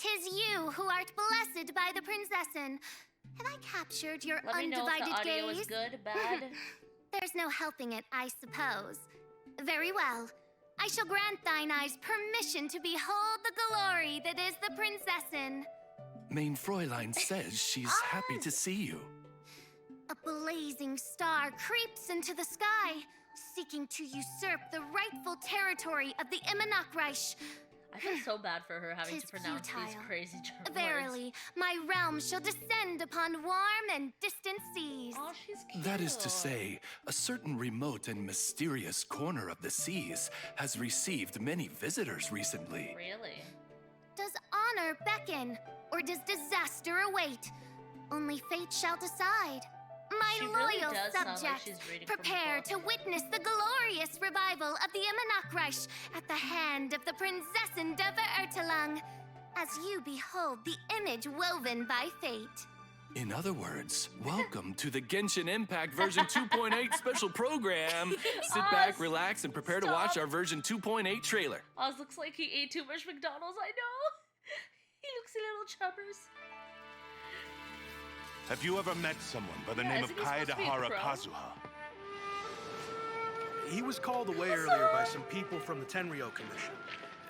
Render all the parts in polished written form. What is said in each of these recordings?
'tis you who art blessed by the princessin. Have I captured your Let me know if undivided the audio gaze? is good, bad. There's no helping it, I suppose. Very well. I shall grant thine eyes permission to behold the glory that is the princessin. Mein Fräulein says she's happy to see you. A blazing star creeps into the sky, seeking to usurp the rightful territory of the Immonakreich. I feel so bad for her having to 'Tis pronounce these futile. crazy German words. Verily, my realm shall descend upon warm and distant seas. Oh, she's cute. That is to say, a certain remote and mysterious corner of the seas has received many visitors recently. Really? Does honor beckon, or does disaster await? Only fate shall decide. My She really loyal does sound like subjects, she's reading from a prepare book. to witness the glorious revival of the Immonakreich at the hand of the Prinzessin de Verurtelang, as you behold the image woven by fate. In other words, welcome to the Genshin Impact version 2.8 special program. Sit back, Oz, relax, and prepare to watch our version 2.8 trailer. Oz looks like he ate too much McDonald's, I know. He looks a little chubbers. Have you ever met someone by the Yeah, name of isn't he supposed to be a Kaedahara crow? Kazuha? He was called away earlier by some people from the Tenryou Commission.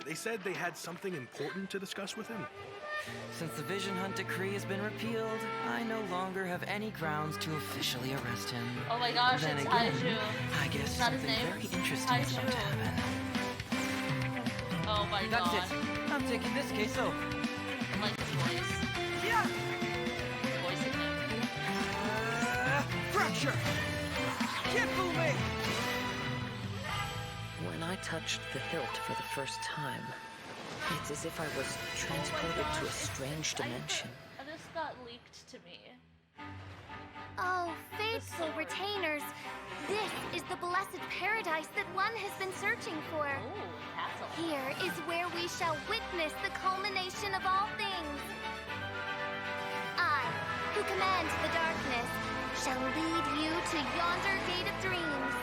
They said they had something important to discuss with him. Since the Vision Hunt decree has been repealed, I no longer have any grounds to officially arrest him. Oh my gosh, Then it's again, Heizou. I guess Is that his something name? very interesting is about to Heizou. happen. Oh my That's god. it. I'm taking this case over. I like his voice. Yeah. His voice in him. Fracture! Kifume! When I touched the hilt for the first time, it's as if I was transported to a strange dimension. This got leaked to me. Oh, faithful sword. retainers, this is the blessed paradise that one has been searching for. Oh, castle. Here is where we shall witness the culmination of all things. I, who command the darkness, shall lead you to yonder gate of dreams.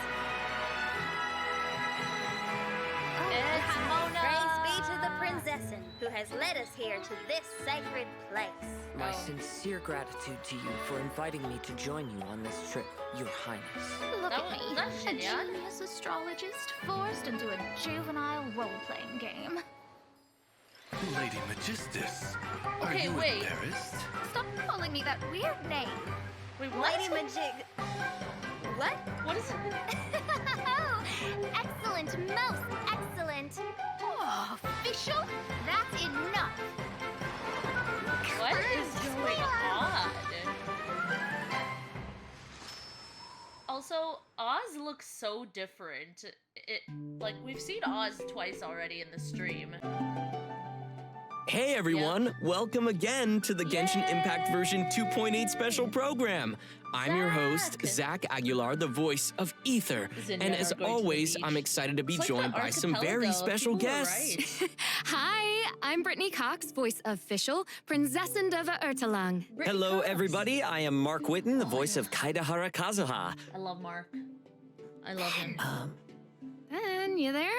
It's Mona! Praise be to the princessin who has led us here to this sacred place. My sincere gratitude to you for inviting me to join you on this trip, Your Highness. Look That at was- me, that's a genius. genius astrologist forced into a juvenile role-playing game. Lady Magistus, are Okay, you wait. embarrassed? Stop calling me that weird name. Wait, what? Lady Majig. What? What is it? Excellent, most excellent. Oh, official? That's enough. What is going on? Also, Oz looks so different. Like, we've seen Oz twice already in the stream. Hey everyone, welcome again to the Genshin Impact version 2.8 special program. I'm your host, Zach Aguilar, the voice of Ether. Zinnia And as are going to the always, beach. I'm excited to be It's like joined the by some Archipelago. very special People were guests. right. Hi, I'm Brittany Cox, voice official, Prinzessin de Verurtelang. Brittany Hello Cox. everybody, I am Mark Witten, the voice of Kaedahara Kazuha. I love Mark. I love him. Ben, you there?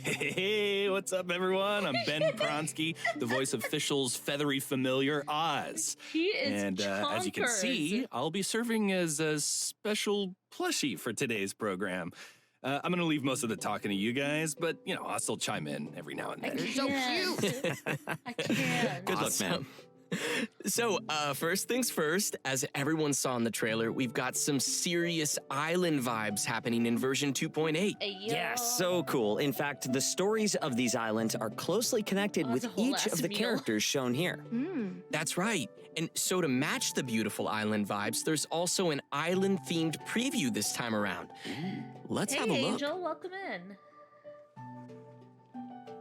Hey, what's up, everyone? I'm Ben Pronsky, the voice of Official's feathery familiar, Oz. He is And as you can see, I'll be serving as a special plushie for today's program. I'm going to leave most of the talking to you guys, but, you know, I'll still chime in every now and then. so cute. I can't. Good luck, man. So, first things first, as everyone saw in the trailer, we've got some serious island vibes happening in version 2.8. Yeah, so cool. In fact, the stories of these islands are closely connected with that's a whole each of ass the meal. characters shown here. That's right. And so to match the beautiful island vibes, there's also an island-themed preview this time around. Let's Hey, have a look. Angel, welcome in.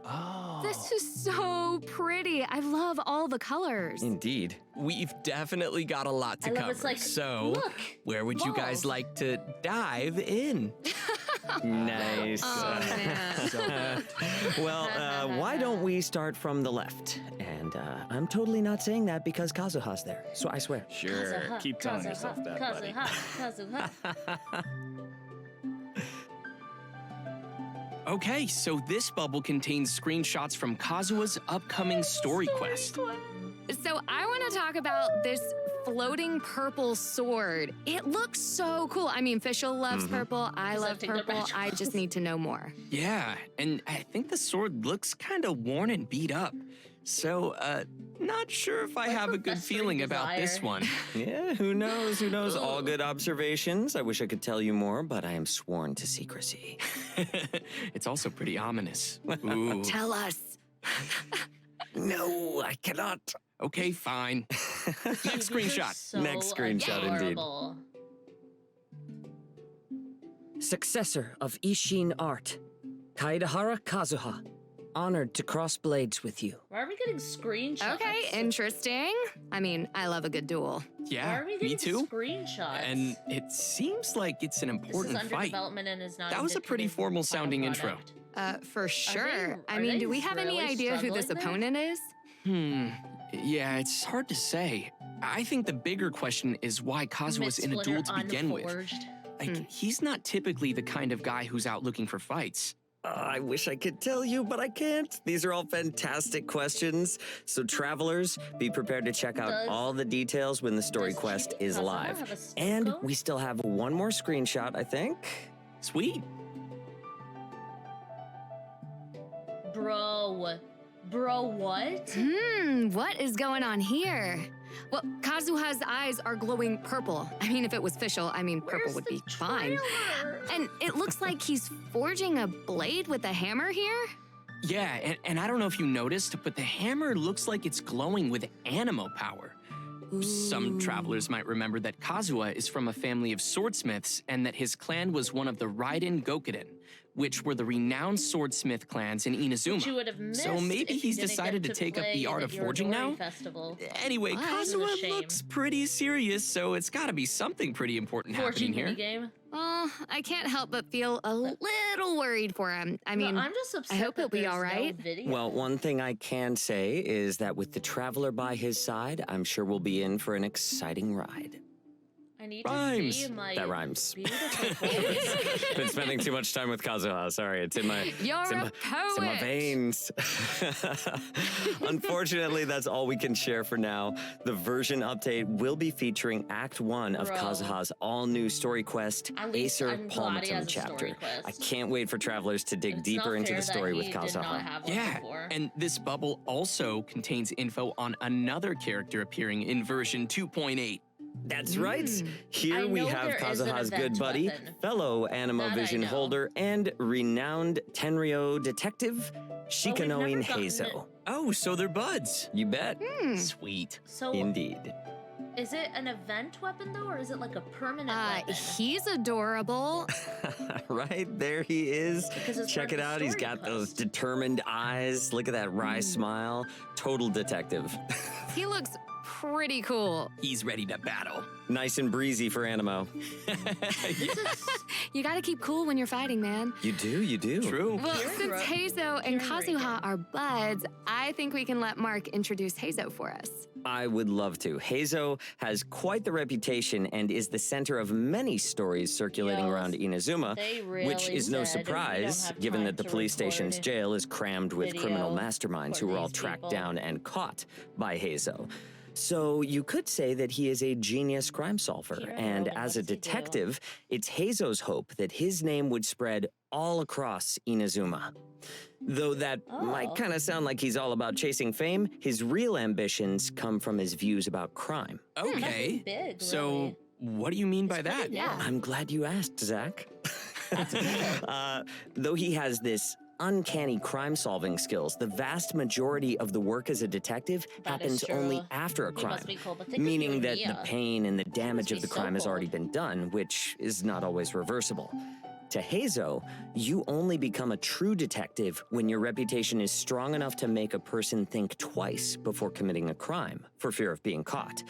Oh. This is so pretty. I love all the colors. Indeed. We've definitely got a lot to I love cover. it's like, so, look, where would you guys balls. like to dive in? Nice. Oh, man. Well, why don't we start from the left? And I'm totally not saying that because Kazuha's there, so I swear. Sure, Kazuha, keep telling Kazuha, yourself that, buddy. Kazuha, Kazuha. Okay, so this bubble contains screenshots from Kazuha's upcoming story quest. So I want to talk about this floating purple sword. It looks so cool. I mean, Fischl loves purple. I love purple. I just need to know more. Yeah, and I think the sword looks kind of worn and beat up. So, not sure if I have a good feeling about this one. Yeah, who knows? Who knows? All good observations. I wish I could tell you more, but I am sworn to secrecy. It's also pretty ominous. Ooh. Tell us. No, I cannot. Okay, fine. Next screenshot. So Next screenshot, indeed. adorable. Successor of Ishin art, Kaedahara Kazuha. Honored to cross blades with you. Why are we getting screenshots? Okay, interesting. I mean, I love a good duel. Why Yeah, are we me getting too. screenshots? And it seems like it's an this is important under fight. development and is not. That was a pretty indicative formal of final sounding intro. product. For sure. I are mean, they do we have any really idea who this struggling opponent is? Yeah, it's hard to say. I think the bigger question is why Kazuha's in a duel to begin with. Unforged. Like, he's not typically the kind of guy who's out looking for fights. I wish I could tell you, but I can't. These are all fantastic questions. So, travelers, be prepared to check out Does- all the details when the story does quest Chibi is Kazuha live. have a snow And cone? we still have one more screenshot, I think. Sweet. Bro, what? What is going on here? Well, Kazuha's eyes are glowing purple. I mean, if it was Fischl, I mean, purple Where's would the be fine. trailer? And it looks like he's forging a blade with a hammer here. Yeah, and I don't know if you noticed, but the hammer looks like it's glowing with animo power. Some travelers might remember that Kazuha is from a family of swordsmiths and that his clan was one of the Raiden Gokuden, which were the renowned swordsmith clans in Inazuma. Which you would have missed So maybe if you he's didn't decided get to take up play the art of Yorodori forging now? Festival. Anyway, What? This is a Kazuha shame. looks pretty serious, so it's gotta be something pretty important Forging happening here. minigame. Well, I can't help but feel a little worried for him. I mean, No, I'm just upset hope that he'll be there's all right. No video. Well, one thing I can say is that with the traveler by his side, I'm sure we'll be in for an exciting ride. I need to Rhymes. see my That rhymes. beautiful voice. Been spending too much time with Kazuha. Sorry, it's in my You're it's in a my, it's in my poet. veins. Unfortunately, that's all we can share for now. The version update will be featuring Act 1 of Bro. Kazuha's all-new story quest, At least Acer I'm glad he has Palmatum a story chapter. quest. I can't wait for travelers to dig It's deeper not into fair the story that with he did not Kazuha. have one Yeah, before. and this bubble also contains info on another character appearing in version 2.8. That's right. I Here we know have there is an Kazuha's good event buddy, weapon. fellow Animo That I Vision know. holder, and renowned Tenryo detective, never Shikanoin gotten Heizou. Oh, so they're buds. You bet. Sweet. So, Indeed. is it an event weapon though, or is it like a permanent weapon? He's adorable. Right, there he is. Because it's Check part it of the out. He's story got those quest. determined eyes. Look at that wry smile. Total detective. He looks pretty cool. He's ready to battle. Nice and breezy for Animo. You gotta keep cool when you're fighting, man. You do, you do. True. Well, You're since right. Heizou and You're right. Kazuha are buds, I think we can let Mark introduce Heizou for us. I would love to. Heizou has quite the reputation and is the center of many stories circulating Yes, around Inazuma, they which really is no said we don't surprise, have given time that the to police station's record jail is crammed with criminal video masterminds for who were all these tracked people. down and caught by Heizou. So you could say that he is a genius crime solver, Kieran and Rowling, as a what's he do? detective, it's Heizou's hope that his name would spread all across Inazuma. Though that might Oh. kind of sound like he's all about chasing fame, his real ambitions come from his views about crime. Okay. big, So, really. what do you mean by that? Yeah. I'm glad you asked, Zach. Though he has this uncanny crime-solving skills, the vast majority of the work as a detective That is happens true. only after a He crime, must be cool, but think of you meaning and that the Mia. pain and the damage be of the so crime has cool. already been done, which is not always reversible. To Heizou, you only become a true detective when your reputation is strong enough to make a person think twice before committing a crime for fear of being caught.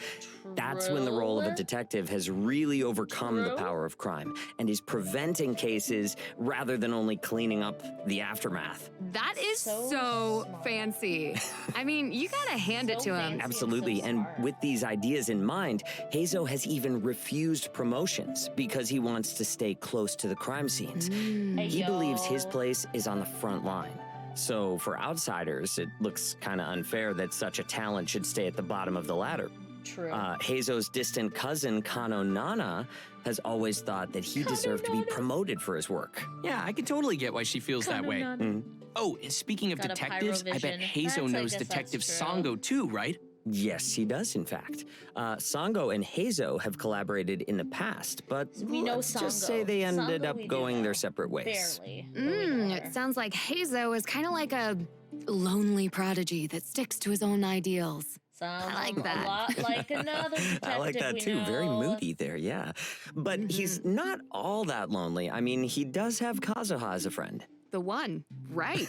That's when the role of a detective has really overcome the power of crime and is preventing cases rather than only cleaning up the aftermath. That is so smart. fancy. I mean, you gotta hand it to him. Absolutely, and with these ideas in mind, Heizou has even refused promotions because he wants to stay close to the crime scenes. He believes his place is on the front line. So for outsiders, it looks kind of unfair that such a talent should stay at the bottom of the ladder. True. Heizou's distant cousin, Kano Nana, has always thought that he deserved to be promoted for his work. Yeah, I can totally get why she feels that way. Oh, and speaking of Got a detectives, I bet pyrovision. Heizou I knows guess Detective that's true. Sango too, right? Yes, he does, in fact. Sango and Heizou have collaborated in the past, but We know let's just Sango. say they ended Sango up we do going know. their separate ways. Barely. but we know her. It sounds like Heizou is kind of like a lonely prodigy that sticks to his own ideals. Sounds like a that. lot like another detective I like that we too. Very know. moody there, yeah. But he's not all that lonely. I mean, he does have Kazuha as a friend. The one, right?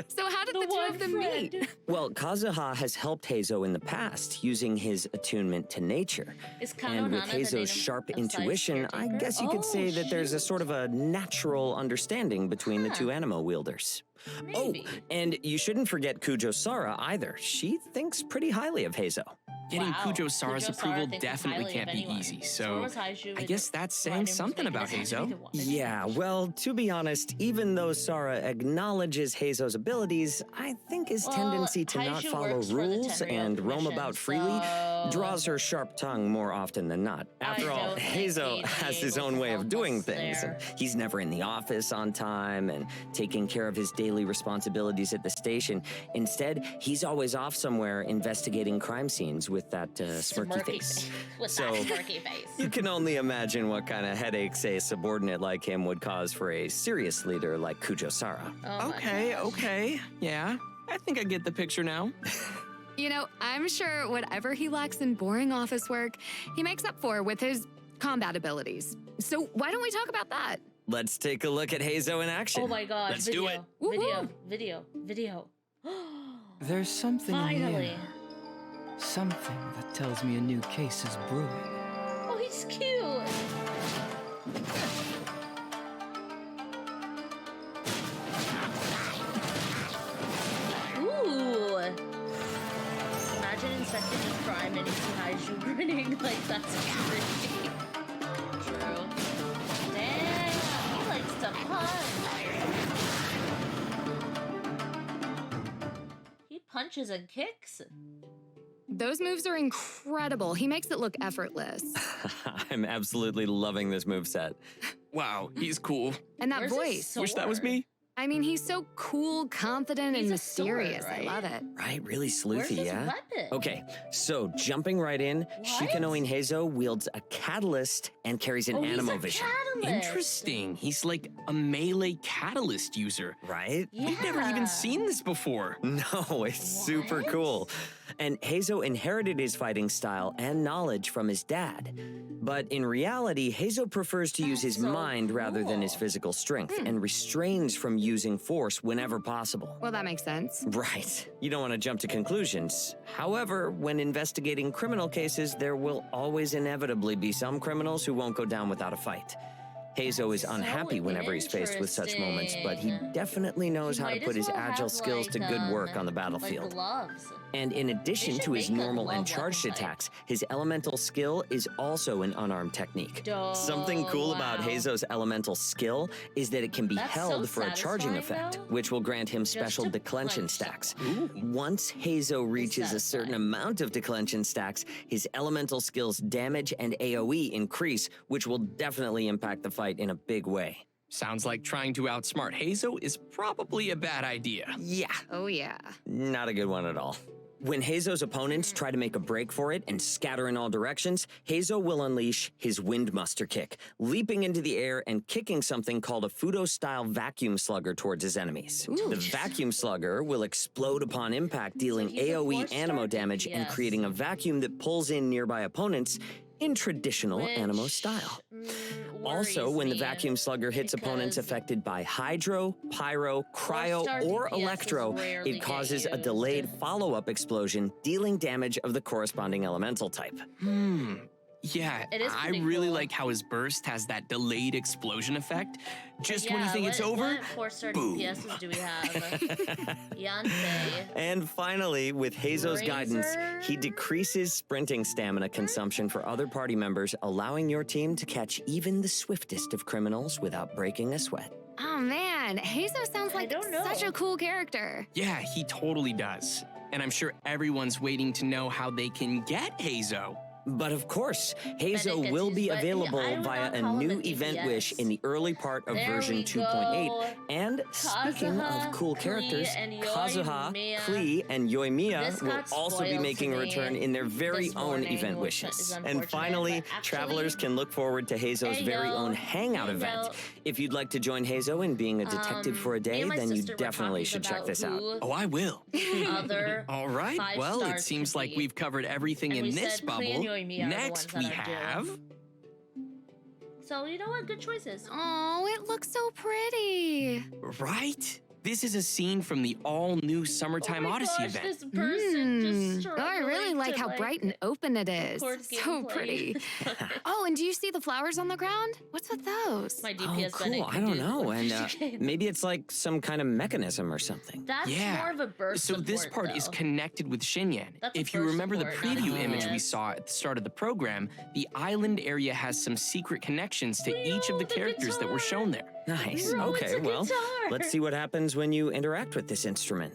So how did the two one of them friend. meet? Well, Kazuha has helped Heizou in the past using his attunement to nature. Is Kano And with Nana the name Heizou's sharp of intuition, I caretaker? guess you could say that there's a sort of a natural understanding between the two animo wielders. Maybe. Oh, and you shouldn't forget Kujo Sara either. She thinks pretty highly of Heizou. Getting Wow. Kujo Sara's Kujo Sara approval thinks definitely highly can't of be anyone. easy, So so was Heizou I with guess it. that's So I saying didn't something make it about as happy Heizou. to watch. Yeah, well, to be honest, even though Sara acknowledges Heizou's abilities, I think his Well, tendency to not Heizou follow works for the rules Tenryou and roam Commission, about freely so- draws her sharp tongue more often than not. After all, don't think Heizou he'd has be his able own to way of help doing us things. there. And he's never in the office on time and taking care of his daily responsibilities at the station. Instead, he's always off somewhere investigating crime scenes with that smirky face. With So- that smirky face. You can only imagine what kind of headaches a subordinate like him would cause for a serious leader like Kujo Sara. Oh my Okay. Yeah, I think I get the picture now. You know, I'm sure whatever he lacks in boring office work, he makes up for with his combat abilities. So why don't we talk about that? Let's take a look at Heizou in action. Oh my god. Let's video, do it. Video. There's something Finally. here. Something that tells me a new case is brewing. Oh, he's cute. Ooh. Imagine inspecting a crime and you see Heizou grinning like that's creepy. True. Damn, he likes to punch. He punches and kicks. Those moves are incredible. He makes it look effortless. I'm absolutely loving this moveset. Wow, he's cool. And that Where's his voice. Wish that was sword? me. I mean, he's so cool, confident, He's and a sword, mysterious. right? I love it. Right, really Where's sleuthy, his yeah? weapon? Okay, so jumping right in, What? Shikanoin Heizou wields a catalyst and carries an Oh, he's animo a vision. catalyst. Interesting. He's like a melee catalyst user. Right? Yeah. We've never even seen this before. No, it's super What? cool. And Heizou inherited his fighting style and knowledge from his dad. But in reality, Heizou prefers to use his That's so mind rather than his cool. physical strength and restrains from using force whenever possible. Well, that makes sense. Right. You don't want to jump to conclusions. However, when investigating criminal cases, there will always inevitably be some criminals who won't go down without a fight. Heizou is So unhappy whenever he's faced with such moments, but he interesting. definitely knows He how to might put as his well agile have, skills to good work on the like battlefield. gloves. And in addition should to his make a normal and glove charged weapon type. attacks, his elemental skill is also an unarmed technique. Something Oh, cool about wow. Heizou's elemental skill is that it can be That's held so for a charging satisfying, effect, though. which will grant him special to declension punch stacks. someone. Once Heizou reaches a certain satisfying. amount of declension stacks, his elemental skills damage and AoE increase, which will definitely impact the fight in a big way. Sounds like trying to outsmart Heizou is probably a bad idea. Yeah, Oh, yeah. not a good one at all. When Heizou's opponents try to make a break for it and scatter in all directions, Heizou will unleash his Wind Muster kick, leaping into the air and kicking something called a Fudo-style vacuum slugger towards his enemies. The vacuum slugger will explode upon impact, dealing he's a AoE four-star animo damage and DPS. creating a vacuum that pulls in nearby opponents in traditional Which, animo style. Also, when the vacuum slugger hits opponents affected by hydro, pyro, cryo, or electro, it causes a delayed follow-up explosion, dealing damage of the corresponding elemental type. Yeah, It is I pretty really cool. like how his burst has that delayed explosion effect. Just when you Yeah, think it's over, What 4-star boom. DPSs do we have? Yonsei. And finally, with Heizou's guidance, Razor? he decreases sprinting stamina consumption for other party members, allowing your team to catch even the swiftest of criminals without breaking a sweat. Oh man, Heizou sounds like don't know. such a cool character. Yeah, he totally does. And I'm sure everyone's waiting to know how they can get Heizou. But of course, Heizou will be Benefits, but available I would via not a call him new an event EPS. wish in the early part of There version we 2.8. go. And speaking Kazuha, of cool Klee, characters, and Kazuha, Yoimiya. Klee, and Yoimiya This will got also be spoiled making a to me return in their very this own morning, event which is wishes. And unfortunate, finally, but actually- travelers can look forward to Heizou's very own hangout event. If you'd like to join Heizou in being a detective for a me day, and my then you sister were definitely talking should check about this out. who Oh, I will. Other All right. 5 Well, it stars seems could like be. we've covered everything And in we this said Klee bubble. and Yoimiya are the Next, ones we that are due. have. So you know what? Good choices. Oh, it looks so pretty. Right? This is a scene from the all-new Summertime Oh my Odyssey gosh, event. this person just Oh, I really struggling like to, how bright and open it is. record So gameplay. pretty. Oh, and do you see the flowers on the ground? What's with those? My Oh, DPS Bennett cool. I could don't do know. And the maybe it's like some kind of mechanism or something. That's Yeah. more of a burst So this support, part is though. connected with Xinyan. That's a If you burst remember the support, not a preview image we DPS. saw at the start of the program, the island area has some secret connections to each of the the characters that were guitar. shown there. Nice. Bro, it's Okay, a well, guitar. let's see what happens when you interact with this instrument.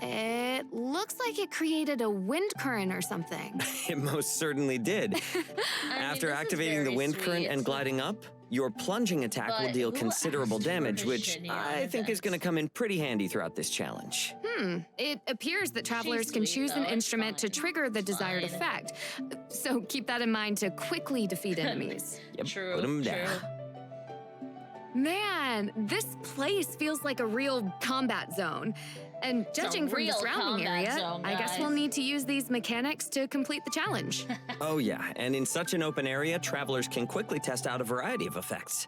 It looks like it created a wind current or something. It most certainly did. After this is activating the very wind current and sweet. gliding up, your plunging attack will But deal who considerable asked for damage, which Xinyan I think is going to come in pretty handy throughout this challenge. It appears that travelers can sweet, choose an though. It's instrument to fine. trigger the desired fine. effect. So keep that in mind to quickly defeat enemies. Yep, True, put 'em true. down. Man, this place feels like a real combat zone. And judging from the real surrounding combat area, zone, I guess we'll guys. need to use these mechanics to complete the challenge. Oh yeah, and in such an open area, travelers can quickly test out a variety of effects.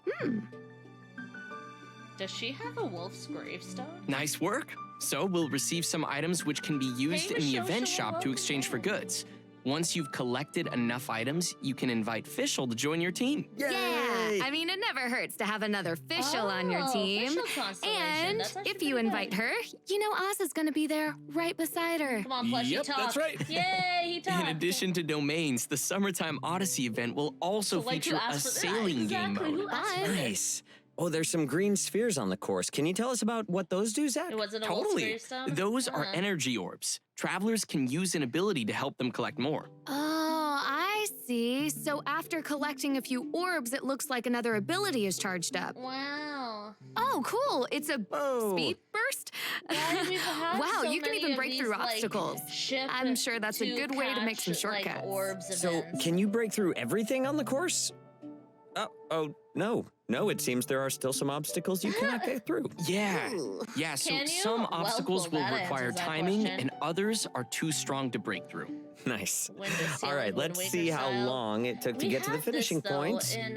Does she have a wolf's gravestone? Nice work. So we'll receive some items which can be used in the Michelle, event show shop up. to exchange for goods. Once you've collected enough items, you can invite Fischl to join your team. Yeah, I mean, it never hurts to have another Fischl on your Oh, team. Fischl constellation. And That's actually if you pretty invite good. her, you know Oz is gonna be there right beside her. Come on, plushie, Yep, talk. that's right. Yay, he talked. In addition to domains, the Summertime Odyssey event will also So, like, who feature a asked for that? sailing game Exactly, mode. who asked for Fun. this? Nice. Oh, there's some green spheres on the course. Can you tell us about what those do, Zach? It wasn't a wolf's Totally. gravestone? Those are Uh-huh. energy orbs. Travelers can use an ability to help them collect more. Oh, I see. So after collecting a few orbs, it looks like another ability is charged up. Wow. Oh, cool. It's a Whoa. speed burst? Why do we have Wow, so you can many even of break these, through like, obstacles. ship I'm sure that's a good way to make some catch, like, shortcuts. orbs So, events? can you break through everything on the course? Oh, no. No, it seems there are still some obstacles you cannot get through. Yeah. Ooh. Yeah, so Can you? some Well, obstacles cool, will that require answers that timing question. and others are too strong to break through. Nice. Window All ceiling, right, Wind let's Waker see how style. long it took to We get to the had this, finishing though, point. in,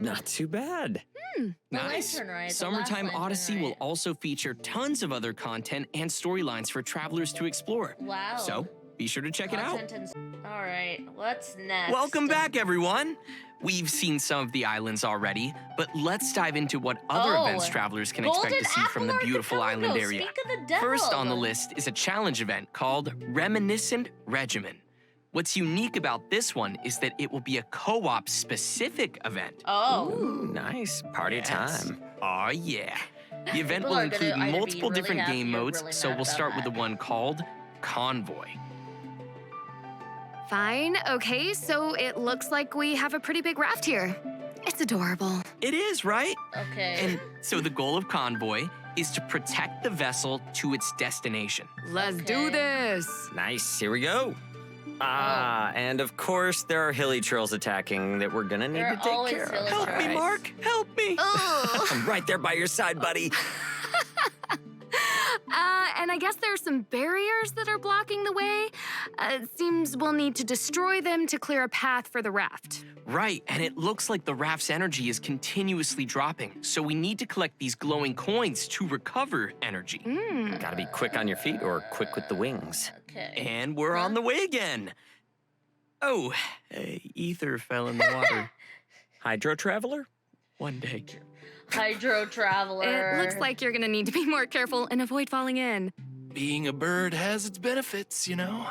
Not too bad. The Nice. Lantern Ride, the last Summertime Lantern Odyssey will Ride. also feature tons of other content and storylines for travelers to explore. Wow. So, be sure to check it out. All right, what's next? Welcome back, everyone! We've seen some of the islands already, but let's dive into what other Oh, events travelers can Golden expect to see from the Apple beautiful Archipelago. island area. Speak of the devil. First on the list is a challenge event called Reminiscent Regimen. What's unique about this one is that it will be a co-op specific event. Oh. Ooh, nice. Party Yes. time. Aw, yeah. The event People will are gonna include either be multiple really different happy game or modes, really so mad we'll about start with the that. one called Convoy. Fine. Okay, so it looks like we have a pretty big raft here. It's adorable. It is, right? Okay. And so the goal of Convoy is to protect the vessel to its destination. Let's do Okay. this. Nice. Here we go. And of course, there are hilly trills attacking that we're gonna need There to are take always care of. hilly Help me, Right. Mark! Help me! Ugh. I'm right there by your side, buddy. and I guess there are some barriers that are blocking the way. It seems we'll need to destroy them to clear a path for the raft. Right, and it looks like the raft's energy is continuously dropping, so we need to collect these glowing coins to recover energy. Gotta be quick on your feet or quick with the wings. Okay. And we're on the way again. Oh, ether fell in the water. Hydro Traveler? One day. Hydro Traveler. It looks like you're gonna need to be more careful and avoid falling in. Being a bird has its benefits, you know?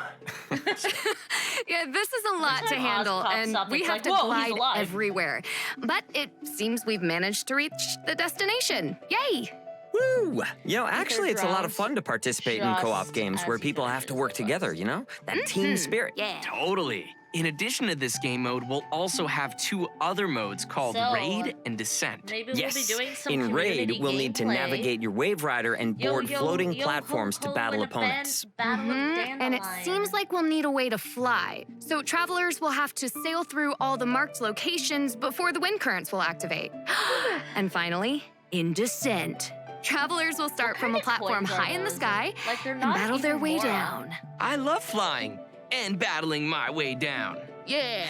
Yeah, this is a lot to time Oz handle, pops and up, we it's have like, to whoa, he's glide alive. everywhere. But it seems we've managed to reach the destination. Yay! Woo! You know, actually, it's a lot of drums fun to participate in co-op games where as people he have to does work it. together, you know? That team spirit. Yeah. Totally. In addition to this game mode, we'll also have 2 other modes called So, Raid and Descent. Maybe Yes. we'll be doing some In Raid, community we'll need to gameplay. navigate your Wave Rider and Yo, board yo, floating yo, platforms ho, to ho, battle an event, opponents. Battle of And it Dandelion. seems like we'll need a way to fly. So travelers will have to sail through all the marked locations before the wind currents will activate. And finally, in Descent. Travelers will start from a kind of platform coins are high in the those? sky Like, they're and not battle their even way moron. down. I love flying and battling my way down. Yeah.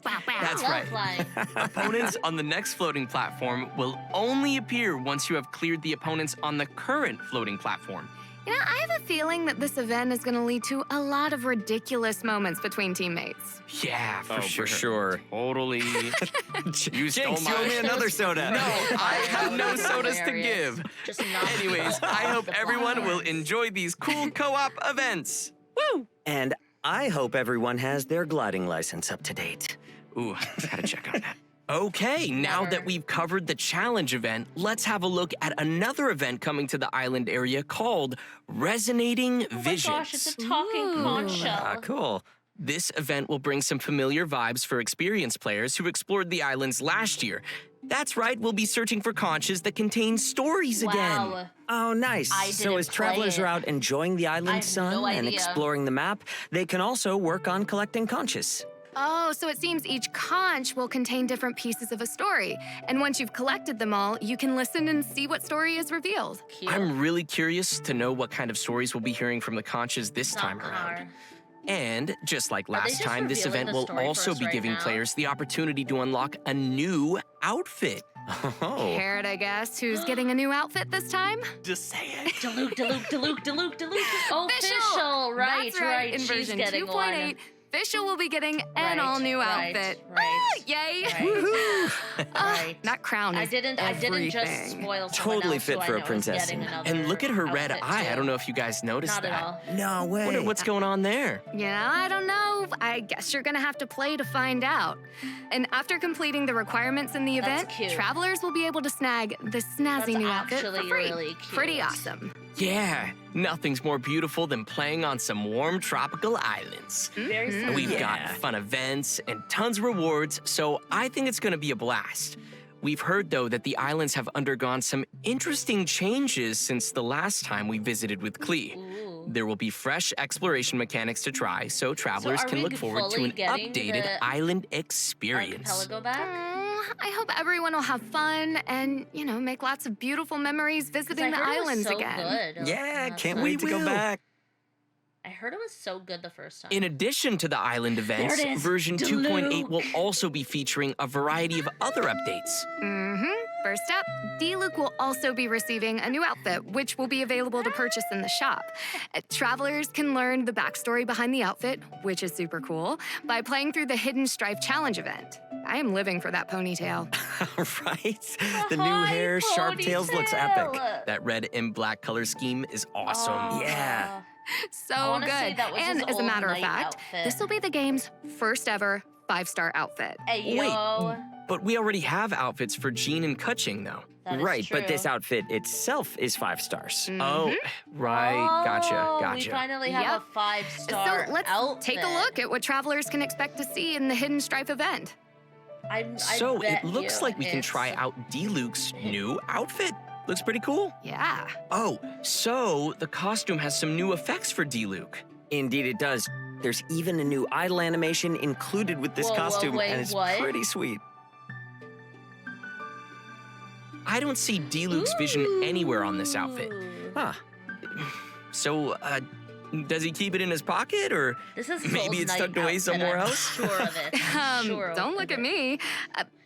That's I love right. flying. Opponents on the next floating platform will only appear once you have cleared the opponents on the current floating platform. You know, I have a feeling that this event is going to lead to a lot of ridiculous moments between teammates. Yeah, for For sure. sure. Totally. You stole Jinx, you owe me another soda. No, I have no sodas to Hilarious. give. Just not Anyways, I hope the everyone will flowers. enjoy these cool co-op events. Woo! And I hope everyone has their gliding license up to date. Ooh, gotta check on that. Okay, now Never. that we've covered the challenge event, let's have a look at another event coming to the island area called Resonating Oh my Visions. gosh, it's a talking conch shell. Ah, cool. This event will bring some familiar vibes for experienced players who explored the islands last year. That's right, we'll be searching for conches that contain stories again. Wow. Oh, nice. I So didn't as travelers play are it. out enjoying the I island have sun no and idea. exploring the map, they can also work on collecting conches. Oh, so it seems each conch will contain different pieces of a story. And once you've collected them all, you can listen and see what story is revealed. Cute. I'm really curious to know what kind of stories we'll be hearing from the conches this time around. And just like they last just time, this revealing event the will story for also us be right giving now? players the opportunity to unlock a new outfit. Oh. Care to guess who's getting a new outfit this time? Just say it. Diluc. Oh, Official! Official. Right, That's right. In She's version getting 2.8, one. Official will be getting an Right, all-new right, outfit. right, Yay! right. Ah, that crown is I didn't just everything. spoil someone Totally else fit who I for a know is princess. getting another And look at her red outfit, eye. I too. don't know if you guys noticed Not that. at all. No way. What's going on there? Yeah, I don't know. I guess you're gonna have to play to find out. And after completing the requirements in the That's event, cute. travelers will be able to snag the snazzy That's new outfit for actually free. really cute. Pretty awesome. Yeah, nothing's more beautiful than playing on some warm tropical islands. Very Mhm. simple. We've got fun events and tons of rewards, so I think it's gonna be a blast. We've heard, though, that the islands have undergone some interesting changes since the last time we visited with Klee. Ooh. There will be fresh exploration mechanics to try, so travelers are can we look forward to fully an getting updated the island experience. Archipelago back? I hope everyone will have fun and, make lots of beautiful memories 'Cause visiting the I heard it was islands so again. Good. Yeah, last can't time. wait to go will. back. I heard it was so good the first time. In addition to the island events, it is, version 2.8 Diluc. will also be featuring a variety of other updates. First up, Diluc will also be receiving a new outfit, which will be available to purchase in the shop. Travelers can learn the backstory behind the outfit, which is super cool, by playing through the Hidden Strife Challenge event. I am living for that ponytail. Right? The new hair, sharp tails looks epic. That red and black color scheme is awesome. Oh. Yeah. So I wanna good. say that was And his as a old matter of knight fact, outfit. this will be the game's first ever 5-star outfit. Hey, Wait, yo. But we already have outfits for Jean and Kutching, though. That is Right, but this true. outfit itself is 5 stars. Oh, right. Gotcha. Oh, We Gotcha. finally have Yep. a 5-star So let's outfit. take a look at what travelers can expect to see in the Hidden Strife event. I So bet it looks you like we can it's- try out Diluc's new outfit. Looks pretty cool. Yeah. Oh, so the costume has some new effects for Diluc. Indeed, it does. There's even a new idle animation included with this Whoa, whoa, costume, wait, and it's what? pretty sweet. I don't see Diluc's vision anywhere on this outfit. Ooh. Huh. So, does he keep it in his pocket, or This is maybe Soul's it's night tucked away outfit, somewhere I'm else? Sure of it. Sure Don't of look at it. me.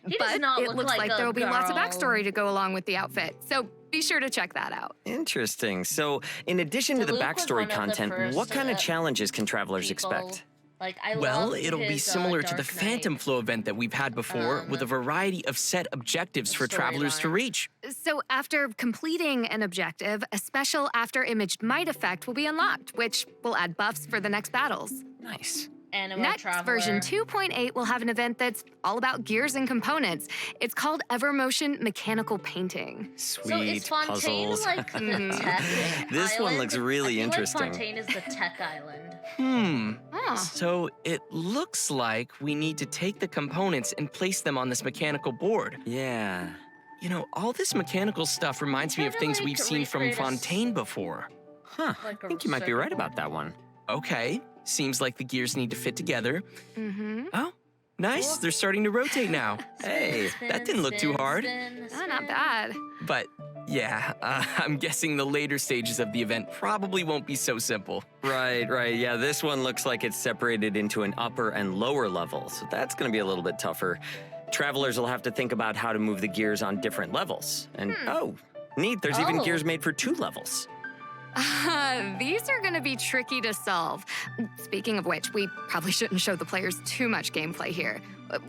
He does But not it look looks like like a there will be lots of girl. backstory to go along with the outfit. So be sure to check that out. Interesting. So, in addition to the Diluc was backstory one of the content, first, what kind of challenges can travelers people. expect? Like, I Well, loved it'll be his, similar to the Dark Knight. Phantom Flow event that we've had before, with a variety of set objectives for travelers to storyline. reach. So after completing an objective, a special after-imaged might effect will be unlocked, which will add buffs for the next battles. Nice. Animal Next, Traveler. version 2.8 will have an event that's all about gears and components. It's called Evermotion Mechanical Painting. Sweet So is Fontaine puzzles. like the tech This one island? looks really I feel interesting. Like Fontaine is the tech island. So it looks like we need to take the components and place them on this mechanical board. Yeah. You know, all this mechanical stuff reminds me of Kinda things like we've seen from recreate a Fontaine before. Huh. Like I a think you might be right circle. about that one. Okay, seems like the gears need to fit together. Mm-hmm. Oh, nice, they're starting to rotate now. Hey, that didn't look too hard. Not bad. But yeah, I'm guessing the later stages of the event probably won't be so simple. Right. Yeah, this one looks like it's separated into an upper and lower level, so that's going to be a little bit tougher. Travelers will have to think about how to move the gears on different levels. And oh, neat, there's even Oh. gears made for 2 levels. These are going to be tricky to solve. Speaking of which, we probably shouldn't show the players too much gameplay here.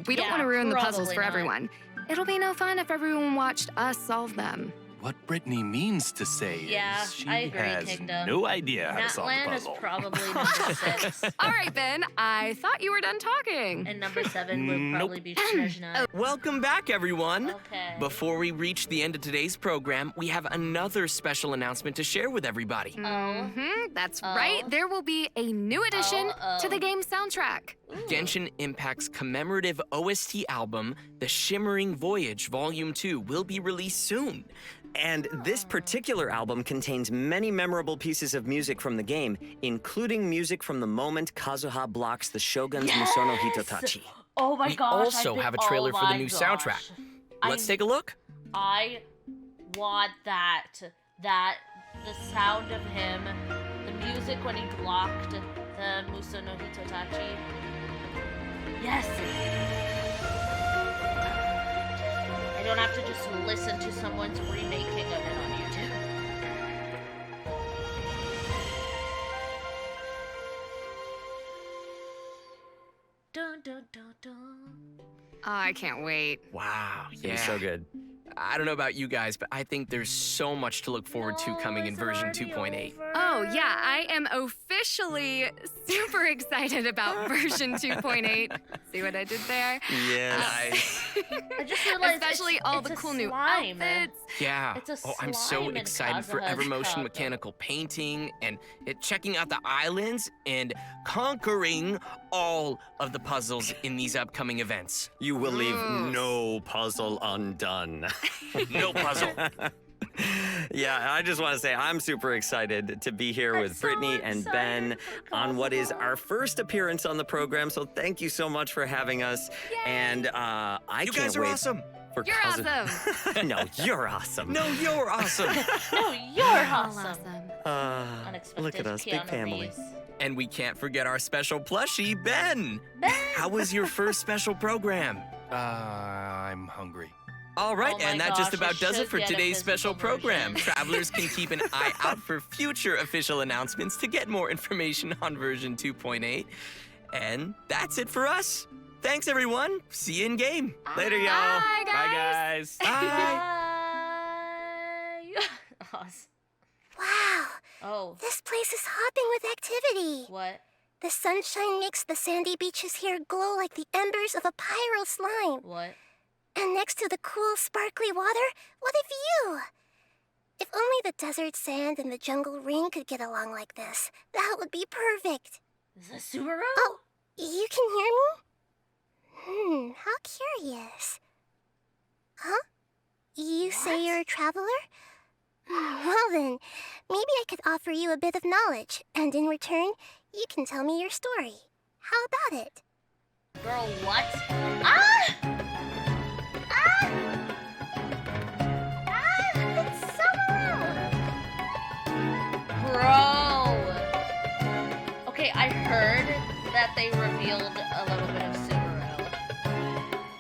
We don't Yeah, want to ruin the puzzles probably for not. everyone. It'll be no fun if everyone watched us solve them. What Brittany means to say Yeah, is she I agree, has Kingdom. no idea how to solve the Natlan is puzzle. probably number 6. All right, Ben, I thought you were done talking. And number 7 would probably be Snezhna. Welcome back, everyone. Okay. Before we reach the end of today's program, we have another special announcement to share with everybody. That's right. There will be a new addition to the game's soundtrack. Genshin Impact's commemorative OST album, The Shimmering Voyage Volume 2, will be released soon. And this particular album contains many memorable pieces of music from the game, including music from the moment Kazuha blocks the Shogun's Musono Hitotachi. Oh my We gosh. also have a trailer for the new soundtrack. Let's take a look. I want that. The sound of him, the music when he blocked the Musono Hitotachi. Yes! I don't have to just listen to someone's remaking of it on YouTube. Dun dun dun dun. Oh, I can't wait. Wow, yeah. It's so good. I don't know about you guys, but I think there's so much to look forward to coming in version 2.8. Oh, yeah, I am officially super excited about version 2.8. See what I did there? Yes. I just realized Especially it's, all it's the a cool new slime. outfits. Yeah. It's a Oh, I'm so slime in excited for Kazuha's Evermotion cup. Mechanical Painting and checking out the islands and conquering all of the puzzles in these upcoming events. You will leave no puzzle undone. No puzzle. Yeah, I just want to say I'm super excited to be here with Brittany and Ben on what is our first appearance on the program. So thank you so much for having us. And I You can't guys are wait awesome. for You're Kazu- No, you're awesome. No, you're awesome. No, you're awesome. Unexpected Look at us, big Keanu family. Reeves. And we can't forget our special plushie, Ben. How was your first special program? I'm hungry. All right, Oh my and that just gosh, about you does it should for get a today's special physical program. version. Travelers can keep an eye out for future official announcements to get more information on version 2.8. And that's it for us. Thanks, everyone. See you in game. Later, y'all. Bye, guys. Bye, guys. Bye. Oz. Wow, Oh, this place is hopping with activity. what? The sunshine makes the sandy beaches here glow like the embers of a pyro slime. What? And next to the cool, sparkly water, what a view! If only the desert sand and the jungle ring could get along like this, that would be perfect. Is this SUMERU? Oh, you can hear me? How curious. Huh? You say you're a traveler? Well then, maybe I could offer you a bit of knowledge, and in return, you can tell me your story. How about it? Girl, what? Ah! Ah! Ah! It's SUMERU! Bro! I heard that they revealed a little bit of SUMERU,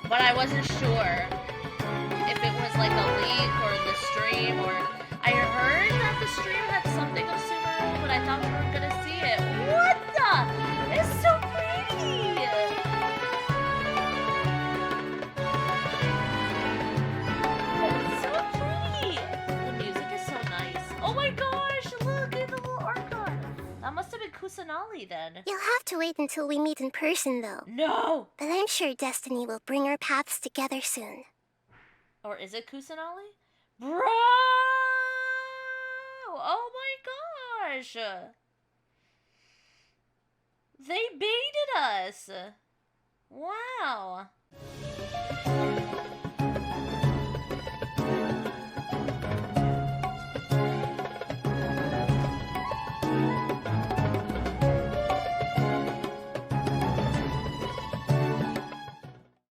but I wasn't sure if it was like a leak or the stream, or I heard that the stream had something of SUMERU, but I thought we were gonna see it. What the? It's so pretty! It's so pretty! The music is so nice. Oh my gosh, look at the little archon. That must have been Kusanali then. You'll have to wait until we meet in person, though. No! But I'm sure destiny will bring our paths together soon. Or is it Kusanali? Bro! Oh my gosh! They baited us! Wow!